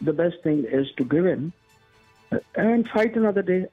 the best thing is to give in and fight another day.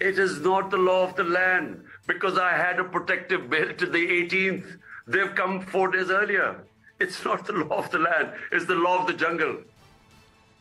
It is not the law of the land because I had a protective bail till the 18th. They've come 4 days earlier. It's not the law of the land. It's the law of the jungle.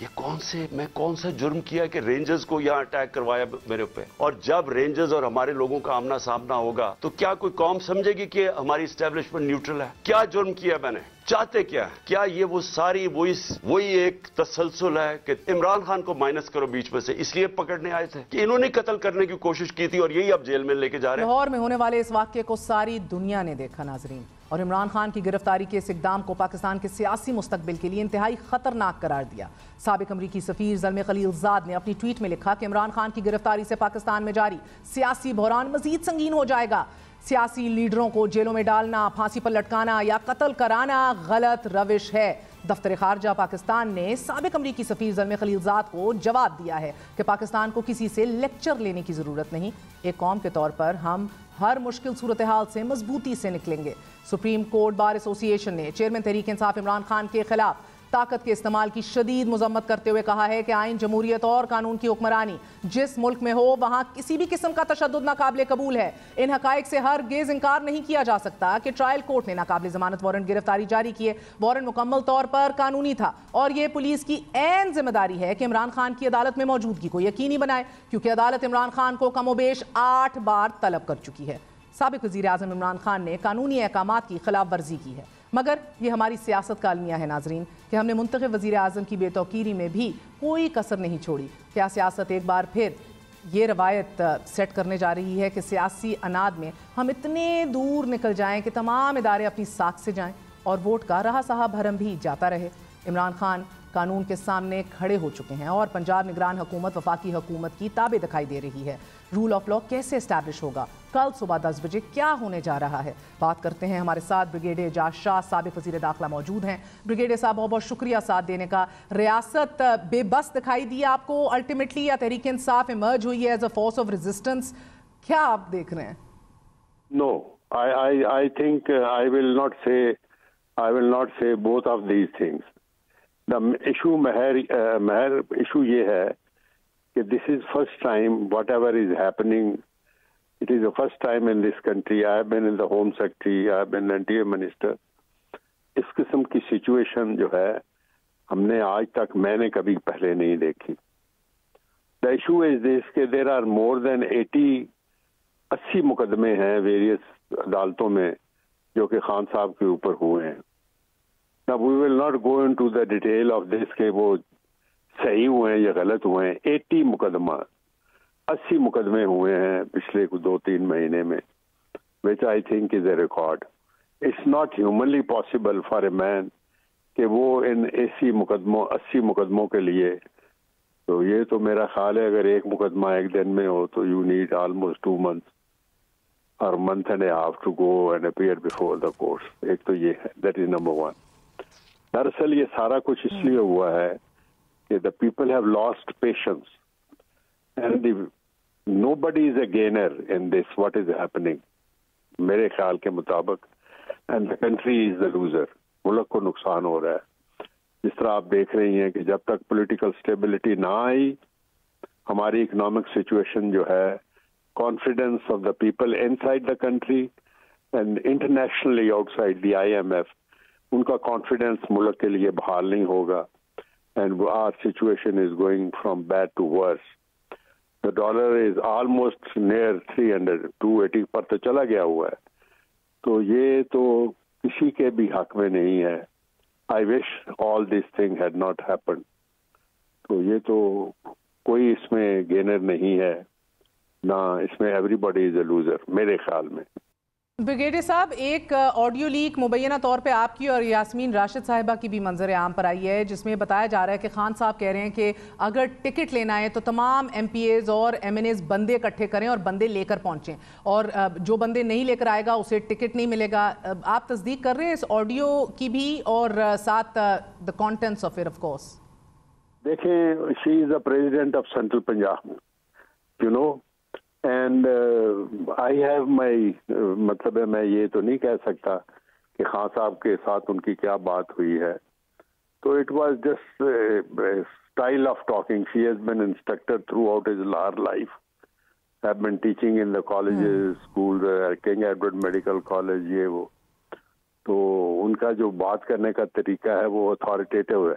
میں کون سا جرم کیا کہ rangers کو یہاں attack کروایا میرے اوپر؟ اور جب رینجرز اور ہمارے لوگوں کا آمنا سامنا ہوگا تو کیا کوئی قوم سمجھے گی کہ ہماری اسٹیبلشمنٹ نیوٹرل ہے؟ کیا جرم کیا میں نے؟ چاہتے کیا یہ وہ ساری وہی ایک تسلسل ہے کہ عمران خان کو مائنس کرو بیچ میں سے، اس لیے پکڑنے آئے تھے کہ انہوں نے قتل کرنے کی کوشش کی تھی اور یہی اب جیل میں لے کے جا رہے ہیں۔ لاہور میں ہونے والے اس واقعے کو ساری دنیا نے دیکھا ناظرین، اور عمران خان کی گرفتاری کے اس اقدام کو پاکستان کے سیاسی مستقبل کے لیے انتہائی خطرناک قرار دیا۔ سابق امریکی سفیر زلمے خلیل زاد نے اپنی ٹویٹ میں لکھا کہ عمران خان کی گرفتاری سے پاکستان میں جاری سیاسی بحران مزید سنگین ہو جائے گا۔ سیاسی لیڈروں کو جیلوں میں ڈالنا، پھانسی پر لٹکانا یا قتل کرانا غلط روش ہے۔ دفتر خارجہ پاکستان نے سابق امریکی سفیر زلمے خلیل زاد کو جواب دیا ہے کہ پاکستان کو کسی سے لیکچر لینے کی ضرورت نہیں، ایک قوم کے طور پر ہم ہر مشکل صورتحال سے مضبوطی سے نکلیں گے۔ سپریم کورٹ بار ایسوسی ایشن نے چیئرمین تحریک انصاف عمران خان کے خلاف طاقت کے استعمال کی شدید مذمت کرتے ہوئے کہا ہے کہ آئین، جمہوریت اور قانون کی حکمرانی جس ملک میں ہو وہاں کسی بھی قسم کا تشدد ناقابل قبول ہے۔ ان حقائق سے ہرگز انکار نہیں کیا جا سکتا کہ ٹرائل کورٹ نے ناقابل ضمانت وارنٹ گرفتاری جاری کیے۔ وارنٹ مکمل طور پر قانونی تھا اور یہ پولیس کی عین ذمہ داری ہے کہ عمران خان کی عدالت میں موجودگی کو یقینی بنائے، کیونکہ عدالت عمران خان کو کم و بیش 8 بار طلب کر چکی ہے۔ سابق وزیر اعظم عمران خان نے قانونی احکامات کی خلاف ورزی کی ہے، مگر یہ ہماری سیاست کا المیہ ہے ناظرین کہ ہم نے منتخب وزیر اعظم کی بے توقیری میں بھی کوئی کسر نہیں چھوڑی۔ کیا سیاست ایک بار پھر یہ روایت سیٹ کرنے جا رہی ہے کہ سیاسی اناد میں ہم اتنے دور نکل جائیں کہ تمام ادارے اپنی ساکھ سے جائیں اور ووٹ کا رہا سہا بھرم بھی جاتا رہے؟ عمران خان قانون کے سامنے کھڑے ہو چکے ہیں اور پنجاب نگران حکومت وفاقی حکومت کی تابع دکھائی دے رہی ہے۔ رول آف لا کیسے اسٹیبلش ہوگا؟ کل صبح 10 بجے کیا ہونے جا رہا ہے؟ بات کرتے ہیں، ہمارے ساتھ بریگیڈیئر اعجاز شاہ سابق وزیر داخلہ موجود ہیں۔ بریگیڈیئر صاحب بہت بہت شکریہ ساتھ دینے کا۔ ریاست بے بس دکھائی دی آپ کو الٹیمیٹلی، یا تحریک انصاف ایمرج ہوئی ہے as a force of resistance? کیا آپ دیکھ رہے ہیں؟ No, I think I will not say both of these things. The issue Meher issue یہ ہے کہ this is first time whatever is happening, it is the first time in this country. I have been in the Home Secretary, I have been Interior Minister. اس قسم کی situation جو ہے ہم نے آج تک میں نے کبھی پہلے نہیں دیکھی۔ The issue is this کہ there are more than 80 مقدمے ہیں ویریس عدالتوں میں جو کہ خان صاحب کے اوپر ہوئے ہیں۔ Now we will not go into the detail of this کہ وہ صحیح ہوئے ہیں یا غلط ہوئے ہیں۔ 80 مقدمہ 80 مقدمے ہوئے ہیں پچھلے 2-3 مہینے میں، which I think is a record. It's not humanly possible for a man کہ وہ ان 80 مقدموں کے لیے، تو یہ تو میرا خیال ہے اگر ایک مقدمہ ایک دن میں ہو تو you need almost 2 months or month and a half to go and appear before the courts. ایک تو یہ ہے، that is number one. دراصل یہ سارا کچھ اس لیے ہوا ہے کہ the people have lost patience and nobody is a gainer in this what is happening میرے خیال کے مطابق، and the country is the loser. ملک کو نقصان ہو رہا ہے۔ جس طرح آپ دیکھ رہی ہیں کہ جب تک پولیٹیکل اسٹیبلٹی نہ آئی، ہماری اکنامک سچویشن جو ہے، confidence of the people inside the country and internationally outside the IMF، ان کا کانفیڈنس ملک کے لیے بحال نہیں ہوگا، and our situation is going from bad to worse. The dollar is almost near 300, 280 پر تو چلا گیا ہوا ہے، تو یہ تو کسی کے بھی حق میں نہیں ہے۔ I wish all this thing had not happened. تو یہ تو کوئی اس میں گینر نہیں ہے، نہ اس میں everybody is a loser میرے خیال میں۔ بریگیڈیئر صاحب، ایک آڈیو لیک مبینہ طور پہ آپ کی اور یاسمین راشد صاحبہ کی بھی منظر عام پر آئی ہے، جس میں بتایا جا رہا ہے کہ خان صاحب کہہ رہے ہیں کہ اگر ٹکٹ لینا ہے تو تمام ایم پی ایز اور ایم این ایز بندے اکٹھے کریں اور بندے لے کر پہنچیں، اور جو بندے نہیں لے کر آئے گا اسے ٹکٹ نہیں ملے گا۔ آپ تصدیق کر رہے ہیں اس آڈیو کی بھی اور ساتھ the contents of it of course? دیکھیں، she is the president of central Punjab, you know, and I have my, مطلب ہے میں یہ تو نہیں کہہ سکتا کہ خان صاحب کے ساتھ ان کی کیا بات ہوئی ہے، تو it was just style of talking. She has been instructor through out his life, have been teaching in the colleges, school, king Edward medical college, یہ وہ. تو ان کا جو بات کرنے کا طریقہ ہے وہ اتھارٹیٹیو ہے,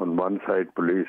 On one side police,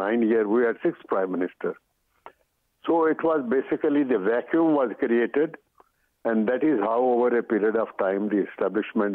9 years we had 6 prime minister. So it was basically the vacuum was created, and that is how over a period of time the establishment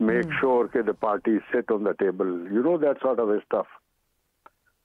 make sure that the parties sit on the table, you know, that sort of stuff.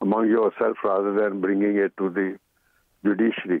among yourself rather than bringing it to the judiciary.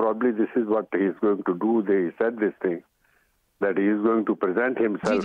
probably this is what he is going to do. They said this thing that he is going to present himself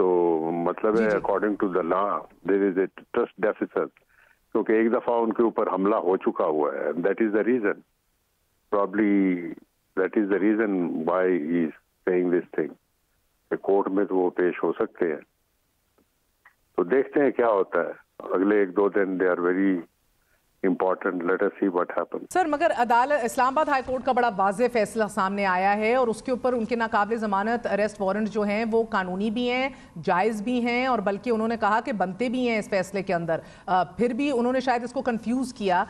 تو مطلب ہے according to the law there is a trust deficit, کیونکہ ایک دفعہ ان کے اوپر حملہ ہو چکا ہوا ہے. That is the reason, probably that is the reason why he is seeing this thing. Court میں تو وہ پیش ہو سکتے ہیں، تو دیکھتے ہیں کیا ہوتا ہے اگلے 1-2 دن. They are very important. Let us see what happens. Sir مگر عدالت اسلام آباد ہائی کورٹ کا بڑا واضح فیصلہ سامنے آیا ہے اور اس کے اوپر ان کے ناقابل ضمانت اریسٹ وارنٹ جو ہیں وہ قانونی بھی ہیں، جائز بھی ہیں، اور بلکہ انہوں نے کہا کہ بنتے بھی ہیں اس فیصلے کے اندر. پھر بھی انہوں نے شاید اس کو کنفیوز کیا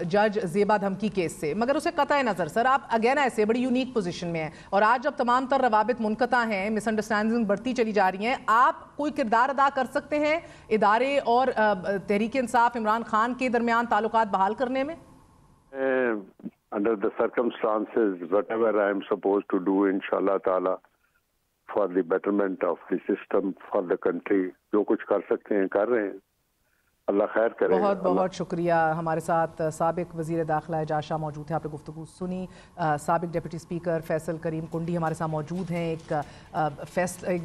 جج زیبا دھمکی کیس سے. مگر اسے قطع نظر سر آپ اگین ایسے بڑی یونیک پوزیشن میں ہیں، اور آج جب تمام تر روابط منقطع ہیں، مس انڈرسٹینڈنگ بڑھتی چلی جا رہی ہیں، آپ کوئی کردار ادا کر سکتے ہیں ادارے اور تحریک انصاف عمران خان کے درمیان تعلقات بحال کرنے میں؟ Under the circumstances, whatever I am supposed to do, inshallah ta'ala, for the betterment of the system, for the country, جو کچھ کر سکتے ہیں کر رہے ہیں. اللہ خیر کرے. بہت بہت شکریہ. ہمارے ساتھ سابق وزیر داخلہ اعجاز شاہ موجود ہیں، آپ نے گفتگو سنی. سابق ڈپٹی اسپیکر فیصل کریم کنڈی ہمارے ساتھ موجود ہیں. ایک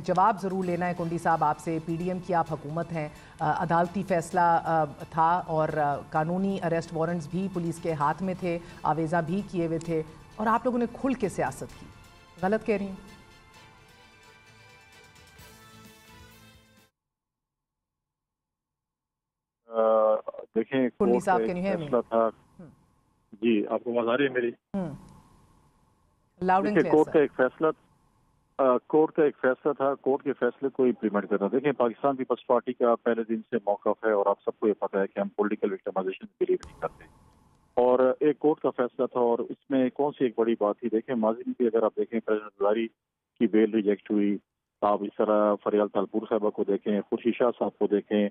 جواب ضرور لینا ہے کنڈی صاحب آپ سے. پی ڈی ایم کی آپ حکومت ہیں، عدالتی فیصلہ تھا اور قانونی اریسٹ وارنٹس بھی پولیس کے ہاتھ میں تھے، آویزہ بھی کیے ہوئے تھے، اور آپ لوگوں نے کھل کے سیاست کی. غلط کہہ رہی ہیں؟ دیکھیں کورٹ کا ایک فیصلہ تھا. جی آپ کو آواز آ رہی ہے میری؟ دیکھیں کورٹ کا ایک فیصلہ تھا، کورٹ کے فیصلے کو امپلیمنٹ کرنا. دیکھیں پاکستان پیپلز پارٹی کا پہلے دن سے موقف ہے اور آپ سب کو یہ پتہ ہے کہ ہم پولیٹیکل وکٹمائزیشن بلیو نہیں کرتے، اور ایک کورٹ کا فیصلہ تھا اور اس میں کون سی ایک بڑی بات تھی. دیکھیں ماضی میں بھی اگر آپ دیکھیں پریزیڈنٹ زرداری کی بیل ریجیکٹ ہوئی، آپ اس طرح فریال تالپور صاحبہ کو دیکھیں، خورشید شاہ صاحب کو دیکھیں،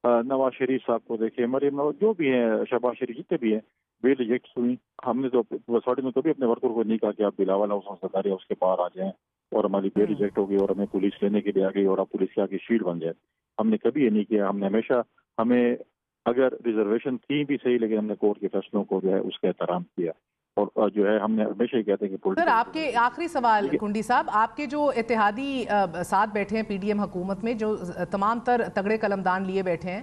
نواز شریف صاحب کو دیکھیں، مریم نواز جو بھی ہیں، شہباز شریف جتنے بھی ہیں، بیل ریجیکٹ ہوئی. ہم نے تو پارٹی میں کبھی اپنے ورکر کو نہیں کہا کہ آپ بلاول ہاؤس سرداری اس کے باہر آ جائیں، اور ہماری بیل ریجیکٹ ہو گئی اور ہمیں پولیس لینے کے لیے آ گئی اور آپ پولیس کے آگے شیلڈ بن جائے. ہم نے کبھی یہ نہیں کیا. ہم نے ہمیشہ، ہمیں اگر ریزرویشن تھی بھی صحیح، لیکن ہم نے کورٹ کے فیصلوں کو جو ہے اس کا احترام کیا، اور جو ہے ہم نے ہمیشہ یہ کہتے ہیں کہ سر آپ کے آخری سوال کنڈی صاحب، آپ کے جو اتحادی ساتھ بیٹھے ہیں پی ڈی ایم حکومت میں، جو تمام تر تگڑے قلمدان لیے بیٹھے ہیں،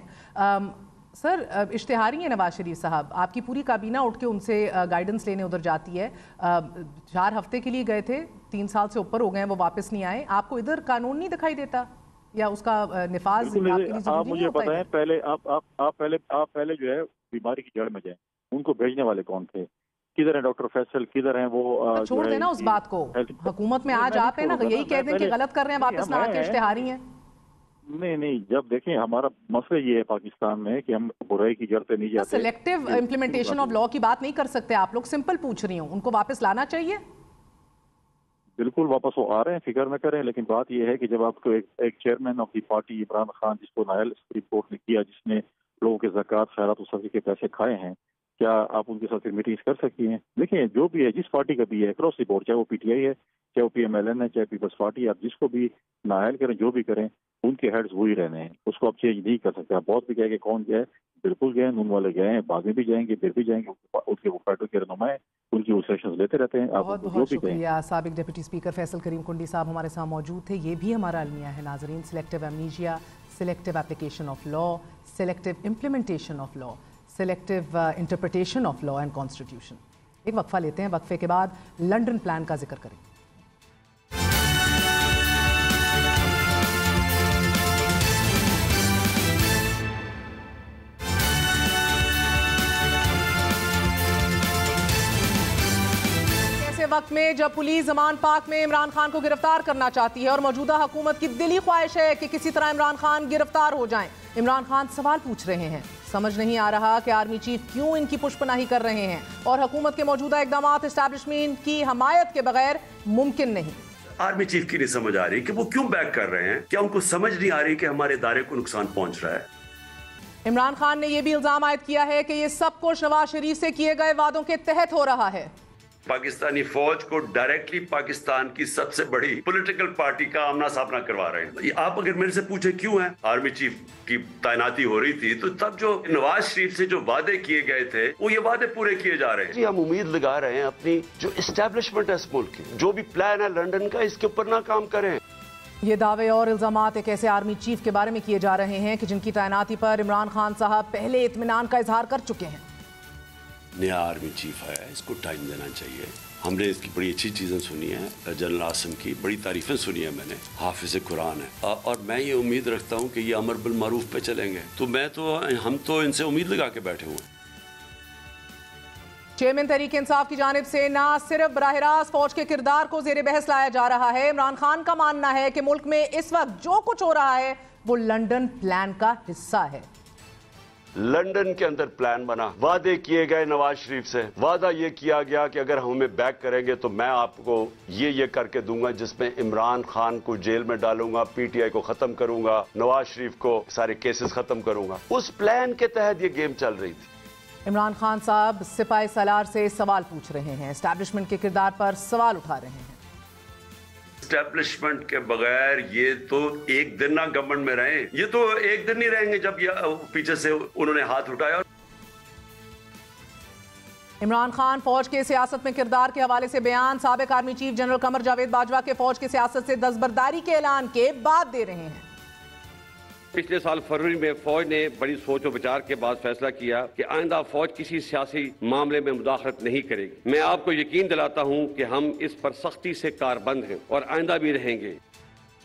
سر اشتہاری ہیں نواز شریف صاحب، آپ کی پوری کابینہ اٹھ کے ان سے گائیڈنس لینے ادھر جاتی ہے. 4 ہفتے کے لیے گئے تھے، 3 سال سے اوپر ہو گئے ہیں، وہ واپس نہیں آئے. آپ کو ادھر قانون نہیں دکھائی دیتا یا اس کا نفاذ آپ کے لیے آپ مجھے بتائیں، پہلے آپ پہلے جو ہے بیماری کی جڑ میں جائیں. ان کو بھیجنے والے کون تھے؟ کدھر ہیں ڈاکٹر فیصل؟ کدھر ہیں وہ؟ چھوڑ دینا اس بات کو. حکومت میں آج آپ ہیں نا، یہی کہہ دیں کہ غلط کر رہے ہیں، واپس نہ آ کے اشتہاری ہیں. نہیں، جب دیکھیں ہمارا مسئلہ یہ ہے پاکستان میں کہ ہم برائی کی جڑ پہ نہیں جاتے. سلیکٹیو امپلیمنٹیشن آف لا کی بات نہیں کر سکتے آپ لوگ. سمپل پوچھ رہی ہوں، ان کو واپس لانا چاہیے. بالکل واپس وہ آ رہے ہیں، فکر نہ کریں. لیکن بات یہ ہے کہ جب آپ کو ایک chairman of the party Imran Khan, جس کو نائل سپریم کورٹ نے کیا، جس نے لوگوں کے زکوٰۃ خیرات و صدقے کے پیسے کھائے ہیں، کیا آپ ان کے ساتھ میٹنگز کر سکتی ہیں؟ دیکھیں جو بھی ہے، جس پارٹی کا بھی ہے، اکراس دی بورڈ، چاہے وہ پی ٹی آئی ہے، چاہے وہ پی ایم ایل این ہے، چاہے پیپلز پارٹی، آپ جس کو بھی نائل کریں، جو بھی کریں، ان کے ہیڈز وہی رہنے ہیں. اس کو آپ چینج نہیں کر سکتے. آپ بہت بھی کہے کہ کون گئے، بالکل گئے، نون والے گئے ہیں، بعد میں بھی جائیں گے، پھر بھی جائیں گے. ان کے وہ پارٹی کے رہنما ہیں، ان کی وہ سیشنز لیتے رہتے ہیں. بہت بہت شکریہ. سابق ڈپٹی اسپیکر فیصل کریم کنڈی صاحب ہمارے ساتھ موجود تھے. یہ بھی ہمارا المیہ ہے ناظرین، selective amnesia, selective application of law, selective implementation of law, selective interpretation of law and constitution. ایک وقفہ لیتے ہیں، وقفے کے بعد لنڈن پلان کا ذکر کریں. وقت میں جب پولیس زمان پاک میں عمران خان کو گرفتار کرنا چاہتی ہے اور موجودہ حکومت کی دلی خواہش ہے کہ کسی طرح عمران خان گرفتار ہو جائیں، عمران خان سوال پوچھ رہے ہیں. سمجھ نہیں آ رہا کہ آرمی چیف کیوں ان کی پشت پناہی کر رہے ہیں، اور حکومت کے موجودہ اقدامات اسٹیبلشمنٹ کی حمایت کے بغیر ممکن نہیں. آرمی چیف کی نہیں سمجھ آ رہی کہ وہ کیوں بیک کر رہے ہیں. کیا ان کو سمجھ نہیں آ رہی کہ ہمارے ادارے کو نقصان پہنچ رہا ہے؟ عمران خان نے یہ بھی الزام عائد کیا ہے کہ یہ سب کچھ نواز شریف سے کیے گئے وعدوں کے تحت ہو رہا ہے. پاکستانی فوج کو ڈائریکٹلی پاکستان کی سب سے بڑی پولیٹیکل پارٹی کا آمنا سامنا کروا رہے ہیں. آپ اگر میرے سے پوچھیں کیوں ہے آرمی چیف کی تعیناتی ہو رہی تھی، تو تب جو نواز شریف سے جو وعدے کیے گئے تھے وہ یہ وعدے پورے کیے جا رہے ہیں. جی ہم امید لگا رہے ہیں اپنی جو اسٹیبلشمنٹ ہے اس ملک کی، جو بھی پلان ہے لنڈن کا، اس کے اوپر نہ کام کریں. یہ دعوے اور الزامات ایک ایسے آرمی چیف کے بارے میں کیے جا رہے ہیں کہ جن کی تعیناتی پر عمران خان صاحب پہلے اطمینان کا اظہار کر چکے ہیں۔ نیا آرمی چیف ہے، اس کو ٹائم دینا چاہیے۔ ہم نے اس کی بڑی اچھی چیزیں سنی ہیں، جنرل عاصم کی بڑی تعریفیں سنی ہیں میں نے، حافظ قرآن ہے، اور میں یہ امید رکھتا ہوں کہ یہ امر بالمعروف پہ چلیں گے، تو ہم تو ان سے امید لگا کے بیٹھے ہوئے ہیں۔ چیئرمین تحریک انصاف کی جانب سے نہ صرف براہ راست فوج کے کردار کو زیر بحث لایا جا رہا ہے، عمران خان کا ماننا ہے کہ ملک میں اس وقت جو کچھ ہو رہا ہے وہ لنڈن پلان کا حصہ ہے۔ لنڈن کے اندر پلان بنا، وعدے کیے گئے نواز شریف سے، وعدہ یہ کیا گیا کہ اگر ہمیں بیک کریں گے تو میں آپ کو یہ کر کے دوں گا، جس میں عمران خان کو جیل میں ڈالوں گا، پی ٹی آئی کو ختم کروں گا، نواز شریف کو سارے کیسز ختم کروں گا۔ اس پلان کے تحت یہ گیم چل رہی تھی۔ عمران خان صاحب سپاہی سالار سے سوال پوچھ رہے ہیں، اسٹیبلشمنٹ کے کردار پر سوال اٹھا رہے ہیں۔ اسٹیبلشمنٹ کے بغیر یہ تو ایک دن نہ گورنمنٹ میں رہیں، یہ تو ایک دن نہیں رہیں گے جب یہ پیچھے سے انہوں نے ہاتھ اٹھایا۔ عمران خان فوج کے سیاست میں کردار کے حوالے سے بیان سابق army chief general Qamar Javed Bajwa کے فوج کے سیاست سے دستبرداری کے اعلان کے بعد دے رہے ہیں۔ پچھلے سال فروری میں فوج نے بڑی سوچ و بچار کے بعد فیصلہ کیا کہ آئندہ فوج کسی سیاسی معاملے میں مداخلت نہیں کرے گی۔ میں آپ کو یقین دلاتا ہوں کہ ہم اس پر سختی سے کاربند ہیں اور آئندہ بھی رہیں گے۔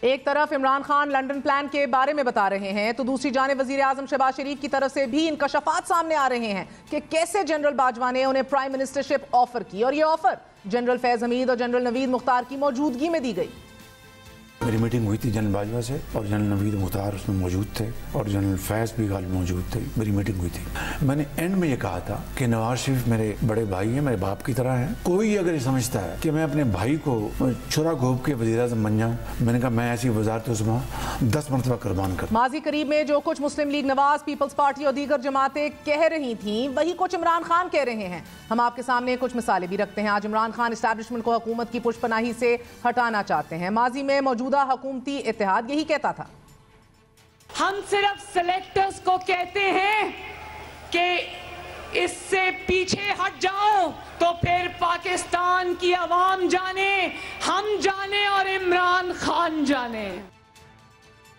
ایک طرف عمران خان لنڈن پلان کے بارے میں بتا رہے ہیں تو دوسری جانب وزیر اعظم شہباز شریف کی طرف سے بھی انکشافات سامنے آ رہے ہیں کہ کیسے جنرل باجوہ نے انہیں پرائم منسٹرشپ آفر کی، اور یہ آفر جنرل فیض حمید اور جنرل نوید مختار کی موجودگی میں دی گئی۔ میری میٹنگ ہوئی تھی جنرل باجوہ سے، اور جنرل نوید مختار اس میں موجود تھے اور جنرل فیض بھی غالب موجود تھے۔ میری میٹنگ ہوئی تھی، میں نے اینڈ میں یہ کہا تھا کہ نواز شریف میرے بڑے بھائی ہیں، میرے باپ کی طرح ہیں۔ کوئی اگر یہ سمجھتا ہے کہ میں اپنے بھائی کو چھرا گھونپ کے وزیر اعظم بن جاؤں، میں نے کہا میں ایسی وزارت عظمیٰ 10 مرتبہ قربان کروں۔ ماضی قریب میں جو کچھ مسلم لیگ نواز، پیپلز پارٹی اور دیگر جماعتیں کہہ رہی تھیں وہی کچھ عمران خان کہہ رہے ہیں۔ ہم آپ کے سامنے کچھ مثالیں بھی رکھتے ہیں۔ آج عمران خان اسٹیبلشمنٹ کو حکومت کی پشت پناہی سے ہٹانا چاہتے ہیں۔ ماضی میں موجودہ حکومتی اتحاد یہی کہتا تھا۔ ہم صرف سلیکٹرز کو کہتے ہیں کہ اس سے پیچھے ہٹ جاؤ تو پھر پاکستان کی عوام جانے، ہم جانے اور عمران خان جانے۔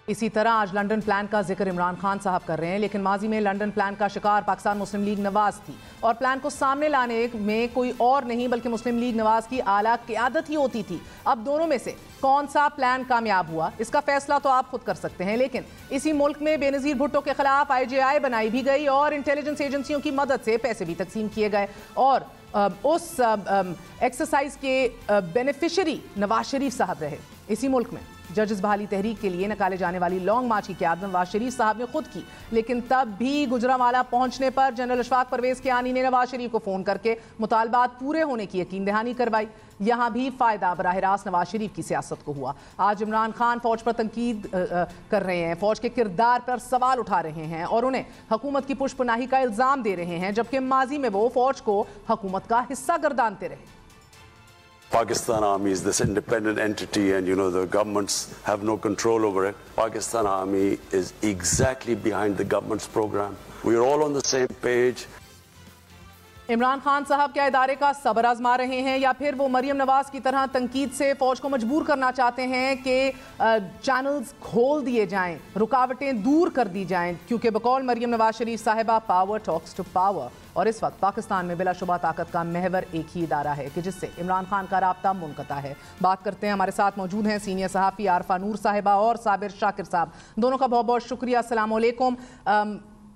اسی طرح آج لنڈن پلان کا ذکر عمران خان صاحب کر رہے ہیں، لیکن ماضی میں لنڈن پلان کا شکار پاکستان مسلم لیگ نواز تھی، اور پلان کو سامنے لانے میں کوئی اور نہیں بلکہ مسلم لیگ نواز کی اعلیٰ قیادت ہی ہوتی تھی۔ اب دونوں میں سے کون سا پلان کامیاب ہوا اس کا فیصلہ تو آپ خود کر سکتے ہیں، لیکن اسی ملک میں بے نظیر بھٹو کے خلاف IJI بنائی بھی گئی اور انٹیلیجنس ایجنسیوں کی مدد سے پیسے بھی تقسیم کیے گئے، اور اس ایکسرسائز کے بینیفیشری نواز شریف صاحب رہے۔ اسی ملک میں ججز بحالی تحریک کے لیے نکالے جانے والی لانگ مارچ کی قیادت نواز شریف صاحب نے خود کی، لیکن تب بھی گجرانوالہ پہنچنے پر جنرل اشفاق پرویز کیانی نے نواز شریف کو فون کر کے مطالبات پورے ہونے کی یقین دہانی کروائی۔ یہاں بھی فائدہ براہ راست نواز شریف کی سیاست کو ہوا۔ آج عمران خان فوج پر تنقید کر رہے ہیں، فوج کے کردار پر سوال اٹھا رہے ہیں اور انہیں حکومت کی پشت پناہی کا الزام دے رہے ہیں، جبکہ ماضی میں وہ فوج کو حکومت کا حصہ گردانتے رہے۔ Pakistan Army is this independent entity, and the governments have no control over it. Pakistan Army is exactly behind the government's program. We are all on the same page. Imran Khan صاحب کیا ادارے کا صبر آزما رہے ہیں یا پھر وہ مریم نواز کی طرح تنقید سے فوج کو مجبور کرنا چاہتے ہیں کہ چینلز کھول دیے جائیں، رکاوٹیں دور کر دی جائیں، کیونکہ بقول مریم نواز شریف صاحبہ پاور ٹاکس ٹو پاور، اور اس وقت پاکستان میں بلا شبہ طاقت کا محور ایک ہی ادارہ ہے کہ جس سے عمران خان کا رابطہ منقطع ہے۔ بات کرتے ہیں، ہمارے ساتھ موجود ہیں سینئر صحافی عارفہ نور صاحبہ اور صابر شاکر صاحب، دونوں کا بہت بہت شکریہ۔ السلام علیکم۔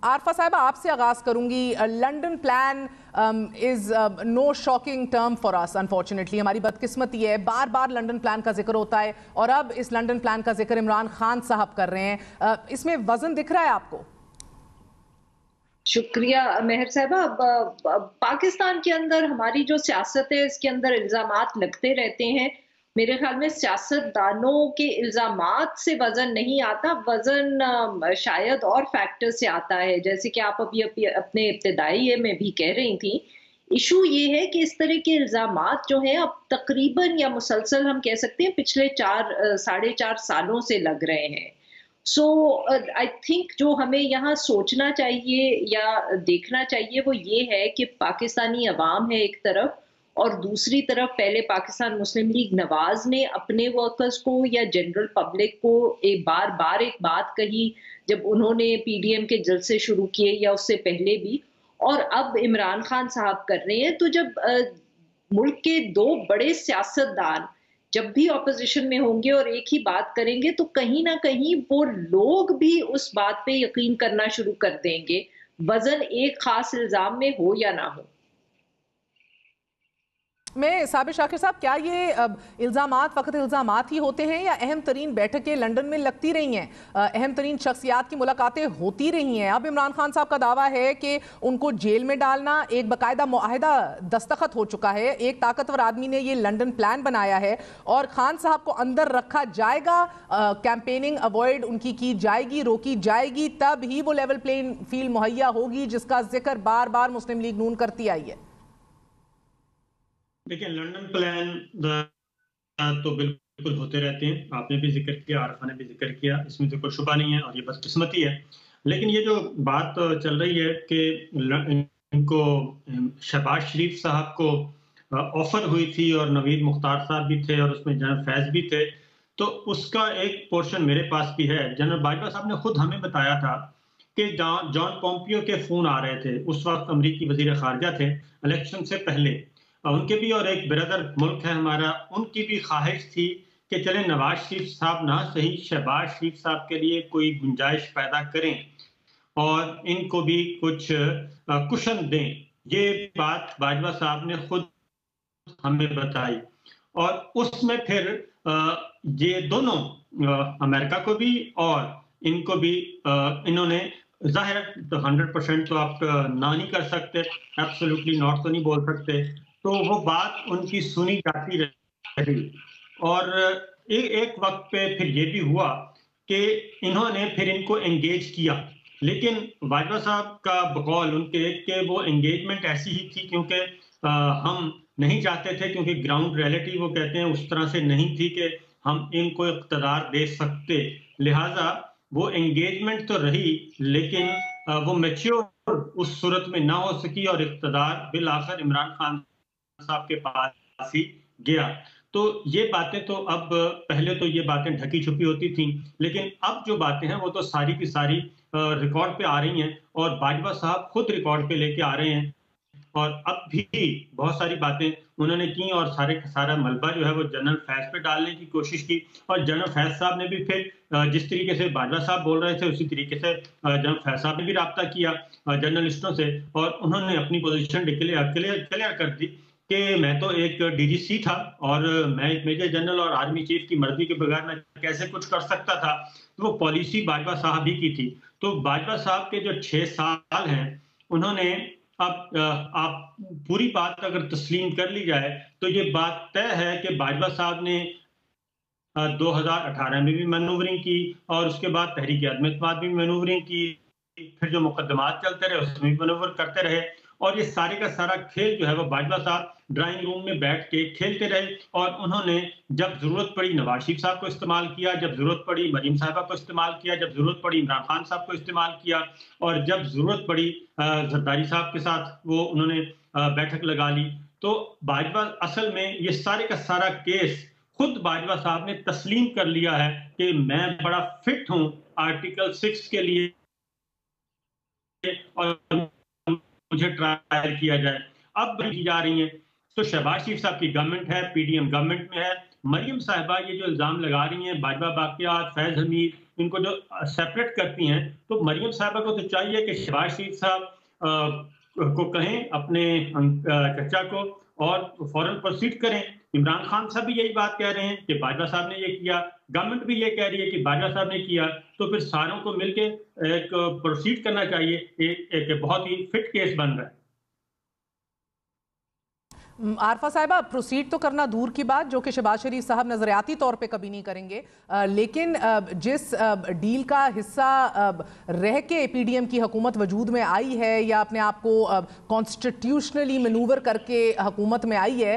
عارفہ صاحبہ آپ سے آغاز کروں گی۔ London plan is no shocking term for us unfortunately, ہماری بدقسمتی ہے، بار بار لنڈن پلان کا ذکر ہوتا ہے اور اب اس لنڈن پلان کا ذکر عمران خان صاحب کر رہے ہیں، اس میں وزن دکھ رہا ہے آپ کو؟ شکریہ مہر صاحبہ۔ پاکستان کے اندر ہماری جو سیاست ہے اس کے اندر الزامات لگتے رہتے ہیں۔ میرے خیال میں سیاستدانوں کے الزامات سے وزن نہیں آتا، وزن شاید اور فیکٹر سے آتا ہے، جیسے کہ آپ ابھی اپنے ابتدائی میں بھی کہہ رہی تھیں۔ ایشو یہ ہے کہ اس طرح کے الزامات جو ہیں اب تقریباً یا مسلسل ہم کہہ سکتے ہیں پچھلے 4.5 سالوں سے لگ رہے ہیں۔ سو آئی تھنک جو ہمیں یہاں سوچنا چاہیے یا دیکھنا چاہیے وہ یہ ہے کہ پاکستانی عوام ہے ایک طرف، اور دوسری طرف پہلے پاکستان مسلم لیگ نواز نے اپنے ورکرز کو یا جنرل پبلک کو ایک بار ایک بات کہی جب انہوں نے پی ڈی ایم کے جلسے شروع کیے یا اس سے پہلے بھی، اور اب عمران خان صاحب کر رہے ہیں. تو جب ملک کے دو بڑے سیاستدان جب بھی اپوزیشن میں ہوں گے اور ایک ہی بات کریں گے تو کہیں نہ کہیں وہ لوگ بھی اس بات پہ یقین کرنا شروع کر دیں گے، وزن ایک خاص الزام میں ہو یا نہ ہو. میں ثابت شاکر صاحب، کیا یہ الزامات فقط الزامات ہی ہوتے ہیں یا اہم ترین بیٹھکیں لنڈن میں لگتی رہی ہیں، اہم ترین شخصیات کی ملاقاتیں ہوتی رہی ہیں؟ اب عمران خان صاحب کا دعویٰ ہے کہ ان کو جیل میں ڈالنا ایک باقاعدہ معاہدہ دستخط ہو چکا ہے، ایک طاقتور آدمی نے یہ لنڈن پلان بنایا ہے اور خان صاحب کو اندر رکھا جائے گا، کیمپیننگ اوائڈ ان کی جائے گی، روکی جائے گی، تب ہی وہ لیول پلین فیلڈ مہیا ہوگی جس کا ذکر بار بار مسلم لیگ نون کرتی آئی ہے. دیکھیں، لنڈن پلان تو بالکل ہوتے رہتے ہیں، آپ نے بھی ذکر کیا، عارفہ نے بھی ذکر کیا، اس میں تو کوئی شبہ نہیں ہے اور یہ بس قسمتی ہے. لیکن یہ جو بات چل رہی ہے کہ ان کو شہباز شریف صاحب کو آفر ہوئی تھی اور نوید مختار صاحب بھی تھے اور اس میں جنرل فیض بھی تھے، تو اس کا ایک پورشن میرے پاس بھی ہے. جنرل باجوہ صاحب نے خود ہمیں بتایا تھا کہ جان پومپیو کے فون آ رہے تھے، اس وقت امریکی وزیر خارجہ تھے الیکشن سے پہلے، ان کے بھی اور ایک بردر ملک ہے ہمارا، ان کی بھی خواہش تھی کہ چلیں نواز شریف صاحب نہ صحیح شہباز شریف صاحب کے لیے کوئی گنجائش پیدا کریں اور ان کو بھی کچھ کشن دیں. یہ بات باجوہ صاحب نے خود ہمیں بتائی اور اس میں پھر یہ دونوں امریکہ کو بھی اور ان کو بھی انہوں نے ظاہر 100% تو آپ نہ نہیں کر سکتے، ایبسولوٹلی ناٹ تو نہیں بول سکتے، تو وہ بات ان کی سنی جاتی رہی. اور ایک وقت پہ پھر یہ بھی ہوا کہ انہوں نے پھر ان کو انگیج کیا، لیکن باجوہ صاحب کا بقول ان کے کہ وہ انگیجمنٹ ایسی ہی تھی کیونکہ ہم نہیں چاہتے تھے، کیونکہ گراؤنڈ ریئلٹی وہ کہتے ہیں اس طرح سے نہیں تھی کہ ہم ان کو اقتدار دے سکتے، لہٰذا وہ انگیجمنٹ تو رہی لیکن وہ میچور اس صورت میں نہ ہو سکی اور اقتدار بالآخر عمران خان صاحب کے پاس ہی گیا. تو یہ باتیں تو اب پہلے تو یہ باتیں ڈھکی چھپی ہوتی تھیں، لیکن اب جو باتیں ہیں وہ تو ساری کی ساری ریکارڈ پہ آ رہی ہیں اور باجوہ صاحب خود ریکارڈ پہ لے کے آ رہے ہیں اور اب بھی بہت ساری باتیں انہوں نے کی اور سارا ملبہ جو ہے وہ جنرل فیض پہ ڈالنے کی کوشش کی. اور جنرل فیض صاحب نے بھی پھر جس طریقے سے باجوہ صاحب بول رہے تھے اسی طریقے سے جنرل فیض صاحب نے بھی رابطہ کیا جرنلسٹوں سے اور انہوں نے اپنی پوزیشن کلیئر کر دی کہ میں تو ایک ڈی جی سی تھا اور میں ایک میجر جنرل اور آرمی چیف کی مرضی کے بغیر میں کیسے کچھ کر سکتا تھا. تو وہ پالیسی باجوہ صاحب ہی کی تھی. تو باجوہ صاحب کے جو 6 سال ہیں انہوں نے اب آپ پوری بات اگر تسلیم کر لی جائے تو یہ بات طے ہے کہ باجوہ صاحب نے 2018 میں بھی مینوورنگ کی اور اس کے بعد تحریک عدم اعتماد بھی مینوورنگ کی، پھر جو مقدمات چلتے رہے اس میں بھی مینوور کرتے رہے اور یہ سارے کا سارا کھیل جو ہے وہ باجوہ صاحب ڈرائنگ روم میں بیٹھ کے کھیلتے رہے اور انہوں نے جب ضرورت پڑی نواز شریف صاحب کو استعمال کیا، جب ضرورت پڑی مریم صاحبہ کو استعمال کیا، جب ضرورت پڑی عمران خان صاحب کو استعمال کیا اور جب ضرورت پڑی زرداری صاحب کے ساتھ وہ انہوں نے بیٹھک لگا لی. تو باجوہ اصل میں یہ سارے کا سارا کیس خود باجوہ صاحب نے تسلیم کر لیا ہے کہ میں بڑا فٹ ہوں آرٹیکل 6 کے لیے اور مجھے ٹرائل کیا جائے. اب کی جا رہی ہیں تو شہباز شریف صاحب کی گورنمنٹ ہے، پی ڈی ایم گورنمنٹ میں ہے، مریم صاحبہ یہ جو الزام لگا رہی ہیں باجوہ باقیات، فیض حمید ان کو جو سیپریٹ کرتی ہیں، تو مریم صاحبہ کو تو چاہیے کہ شہباز شریف صاحب کو کہیں اپنے چچا کو اور فوراً پروسیڈ کریں. عمران خان صاحب بھی یہی بات کہہ رہے ہیں کہ باجوہ صاحب نے یہ کیا، گورنمنٹ بھی یہ کہہ رہی ہے کہ باجوہ صاحب نے کیا، تو پھر ساروں کو مل کے ایک پروسیڈ کرنا چاہیے. ایک بہت ہی فٹ کیس بن رہا ہے. عارفہ صاحبہ، پروسیڈ تو کرنا دور کی بات جو کہ شہباز شریف صاحب نظریاتی طور پہ کبھی نہیں کریں گے، لیکن جس ڈیل کا حصہ رہ کے پی ڈی ایم کی حکومت وجود میں آئی ہے یا اپنے آپ کو کانسٹیٹیوشنلی مینوور کر کے حکومت میں آئی ہے،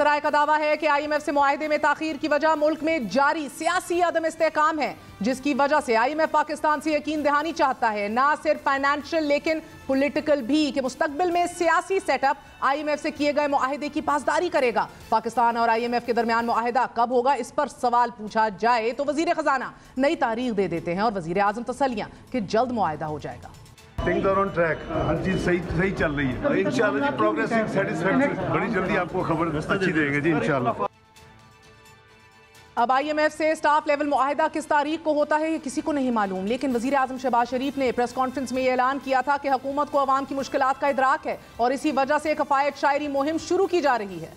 ذرائع کا دعویٰ ہے کہ IMF سے معاہدے میں تاخیر کی وجہ ملک میں جاری سیاسی عدم استحکام ہے، جس کی وجہ سے IMF پاکستان سے یقین دہانی چاہتا ہے، نہ صرف فائنینشل لیکن پولیٹیکل بھی، کہ مستقبل میں سیاسی سیٹ اپ IMF سے کیے گئے معاہدے کی پاسداری کرے گا۔ پاکستان اور IMF کے درمیان معاہدہ کب ہوگا اس پر سوال پوچھا جائے تو وزیر خزانہ نئی تاریخ دے دیتے ہیں اور وزیر اعظم تسلیاں کہ جلد معاہدہ ہو جائے گا۔ Things are on track. ہر چیز صحیح چل رہی ہے انشاءاللہ جی، پروگریسنگ سیٹسفیکٹری، بڑی جلدی آپ کو خبر اچھی دیں گے جی انشاءاللہ۔ اب IMF سے سٹاف لیول معاہدہ کس تاریخ کو ہوتا ہے یہ کسی کو نہیں معلوم، لیکن وزیر اعظم شہباز شریف نے پریس کانفرنس میں یہ اعلان کیا تھا کہ حکومت کو عوام کی مشکلات کا ادراک ہے اور اسی وجہ سے کفایت شاعری مہم شروع کی جا رہی ہے۔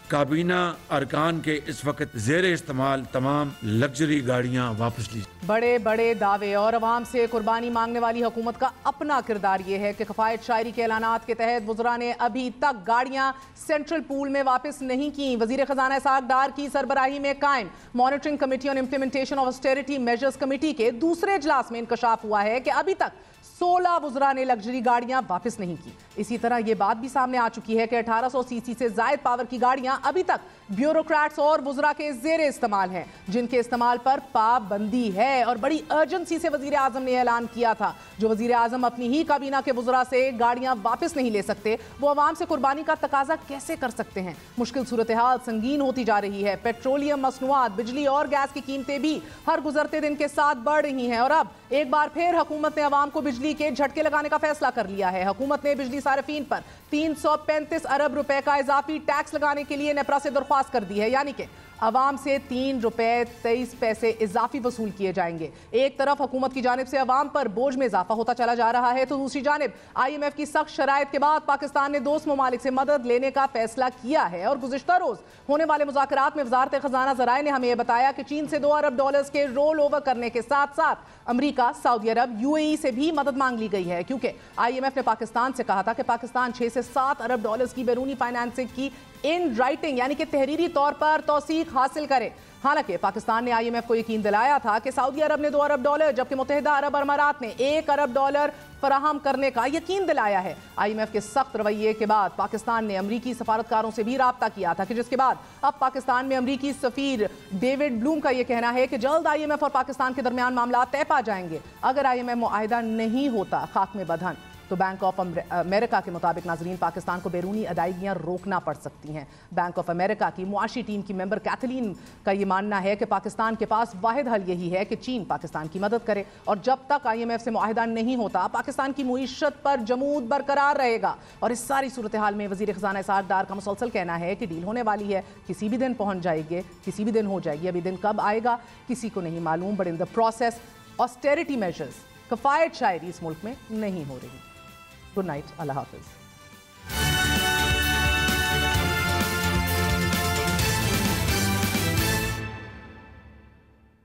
کابینہ ارکان کے اس وقت زیر استعمال تمام لگژری گاڑیاں واپس لی۔ بڑے بڑے دعوے اور عوام سے قربانی مانگنے والی حکومت کا اپنا کردار یہ ہے کہ کفایت شاعری کے اعلانات کے تحت وزراء نے ابھی تک گاڑیاں سینٹرل پول میں واپس نہیں کی۔ وزیر خزانہ اسحاق ڈار کی سربراہی میں قائم monitoring committee on implementation of austerity measures committee کے دوسرے اجلاس میں انکشاف ہوا ہے کہ ابھی تک 16 وزراء نے لگژری گاڑیاں واپس نہیں کی۔ اسی طرح یہ بات بھی سامنے آ چکی ہے کہ 1800 سی سی سے زائد پاور کی گاڑیاں ابھی تک بیوروکریٹس اور وزراء کے زیر استعمال ہیں، جن کے استعمال پر پابندی ہے، اور بڑی ارجنسی سے وزیر اعظم نے اعلان کیا تھا۔ جو وزیر اعظم اپنی ہی کابینہ کے وزراء سے گاڑیاں واپس نہیں لے سکتے، وہ عوام سے قربانی کا تقاضا کیسے کر سکتے ہیں؟ مشکل صورتحال سنگین ہوتی جا رہی ہے۔ پیٹرولیم مصنوعات، بجلی اور گیس کی قیمتیں بھی ہر گزرتے دن کے ساتھ بڑھ رہی ہیں، اور اب ایک بار پھر حکومت نے عوام کو بجلی کے جھٹکے لگانے کا فیصلہ کر لیا ہے۔ حکومت نے بجلی صارفین پر 335 ارب روپے کا اضافی ٹیکس لگانے کے لیے نیپرا سے درخواست کر دی ہے، یعنی کہ عوام سے 3 روپے 23 پیسے اضافی وصول کیے جائیں گے۔ ایک طرف حکومت کی جانب سے عوام پر بوجھ میں اضافہ ہوتا چلا جا رہا ہے تو دوسری جانب IMF کی سخت شرائط کے بعد پاکستان نے دوست ممالک سے مدد لینے کا فیصلہ کیا ہے، اور گزشتہ روز ہونے والے مذاکرات میں وزارت خزانہ ذرائع نے ہمیں یہ بتایا کہ چین سے 2 ارب ڈالرز کے رول اوور کرنے کے ساتھ ساتھ امریکہ، سعودی عرب، UAE سے بھی مدد مانگ لی گئی ہے، کیونکہ IMF نے پاکستان سے کہا تھا کہ پاکستان 6 سے 7 ارب ڈالرز کی بیرونی فائنانسنگ کی ان رائٹنگ یعنی کہ تحریری طور پر توثیق حاصل کرے۔ حالانکہ پاکستان نے IMF کو یقین دلایا تھا کہ سعودی عرب نے 2 ارب ڈالر جبکہ متحدہ عرب امارات نے 1 ارب ڈالر فراہم کرنے کا یقین دلایا ہے۔ IMF کے سخت رویے کے بعد پاکستان نے امریکی سفارتکاروں سے بھی رابطہ کیا تھا، کہ جس کے بعد اب پاکستان میں امریکی سفیر ڈیوڈ بلوم کا یہ کہنا ہے کہ جلد IMF اور پاکستان کے درمیان معاملات طے پا جائیں گے۔ اگر IMF معاہدہ نہیں ہوتا خاک میں بدہن تو بینک آف امریکہ کے مطابق ناظرین پاکستان کو بیرونی ادائیگیاں روکنا پڑ سکتی ہیں۔ بینک آف امریکہ کی معاشی ٹیم کی ممبر کیتھلین کا یہ ماننا ہے کہ پاکستان کے پاس واحد حل یہی ہے کہ چین پاکستان کی مدد کرے، اور جب تک IMF سے معاہدہ نہیں ہوتا پاکستان کی معیشت پر جمود برقرار رہے گا۔ اور اس ساری صورتحال میں وزیر خزانہ اسحاق ڈار کا مسلسل کہنا ہے کہ ڈیل ہونے والی ہے، کسی بھی دن پہنچ جائے گی، کسی بھی دن ہو جائے گی، ابھی دن کب آئے گا کسی کو نہیں معلوم، but in the process austerity measures کفایت شاعری اس ملک میں نہیں ہو رہی۔ گڈ نائٹ، اللہ حافظ۔